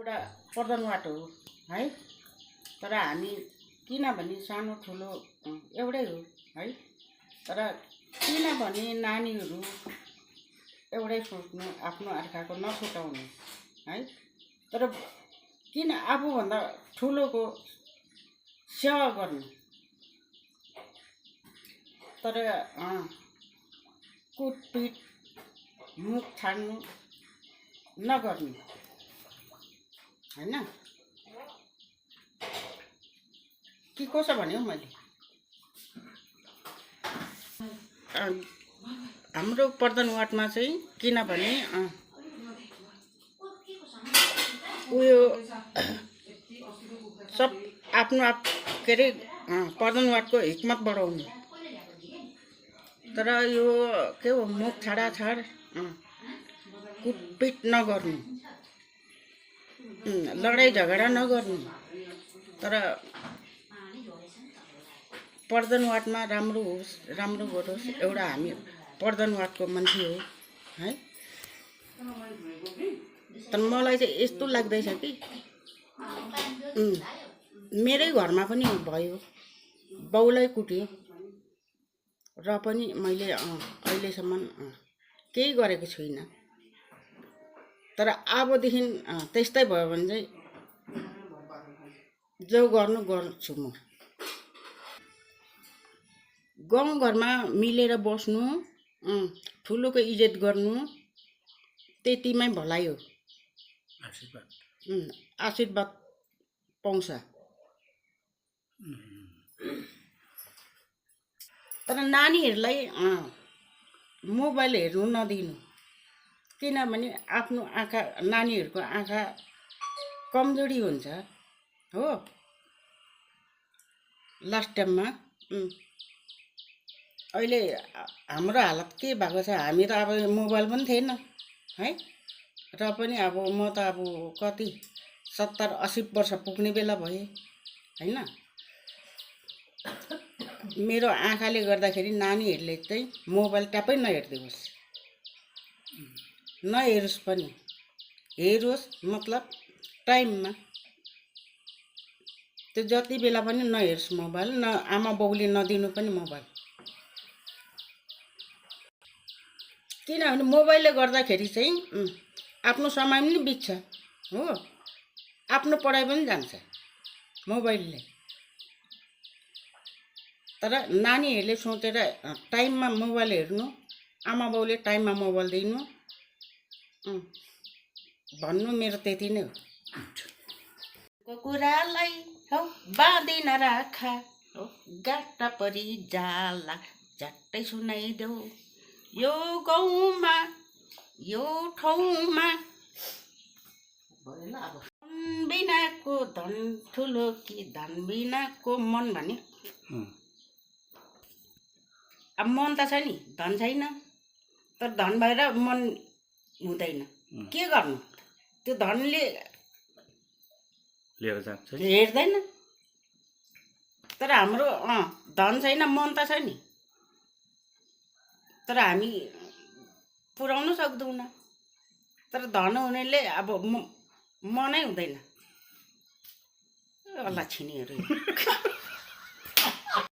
एउटा प्रधानवाट हो है। तर हामी किनभने सानो ठुलो एउटै हो है। तर किनभने नानीहरू एउटै सोच्नु, आफ्नो अर्काको नछुटाउनु है। तर किन आफूभन्दा ठुलोको सेवा गर्नु, तर कुटपिट मुख छाड्नु नगर्नु हैन। के कसो भन्यो मैले। हाम्रो प्रधानवाटमा चाहिँ किनभने उयो सब आफ्नो के अरे प्रधानवाटको हिक्मत बढाउनु। तर यो के हो, मुख छाडाछाड कुटपिट नगर्नु, लडाइँ झगडा नगर्नु। तर प्रधानवाटमा राम्रो होस्, राम्रो गरोस्। एउटा हामी प्रधानवाटको मान्छे हो है। तर मलाई चाहिँ यस्तो लाग्दैछ कि मेरै घरमा पनि भयो, बाउलाई कुट्यो र पनि मैले अहिलेसम्म केही गरेको छुइनँ। तर अबदेखि त्यस्तै भयो भने चाहिँ जो गर्छु म। गाउँघरमा मिलेर बस्नु, ठुलोको इज्जत गर्नु, त्यतिमै भलाइ हो। आशीर्वाद पाउँछ। तर नानीहरूलाई मोबाइल हेर्नु नदिनु, किनभने आफ्नो आँखा, नानीहरूको आँखा कमजोरी हुन्छ हो लास्ट टाइममा। अहिले हाम्रो हालत के भएको छ, हामी त अब मोबाइल पनि थिएन है। र पनि अब म त अब कति 70-80 वर्ष पुग्ने बेला भए हैन। मेरो आँखाले गर्दाखेरि नानीहरूले चाहिँ मोबाइल ट्यापै नहेरिदियोस्, नहेरोस् पनि, हेरोस् मतलब टाइममा। त्यो जति बेला पनि नहेरोस् मोबाइल, न आमा बाउले नदिनु पनि मोबाइल। किनभने मोबाइलले गर्दाखेरि चाहिँ आफ्नो समय पनि बित्छ हो, आफ्नो पढाइ पनि जान्छ मोबाइलले। तर नानीहरूले सोचेर टाइममा मोबाइल हेर्नु, आमा बाउले टाइममा मोबाइल दिनु भन्नु, मेरो त्यति नै हो। कुरालाई हौ बाँधिन राखा हो, गाटा परि जाला झट्टै सुनाइदेऊ। यो गाउँमा यो ठाउँमा धन बिनाको धन ठुलो कि धन बिनाको मन भन्यो। अब मन त छ नि, धन छैन। तर धन भएर मन हुँदैन, के गर्नु। त्यो धनले लिएर जान्छ, हेर्दैन। तर हाम्रो धन छैन, मन त छ नि। तर हामी पुर्याउन सक्दैनौँ। तर धन हुनेले अब मनै हुँदैन। अल्ला छिनीहरू।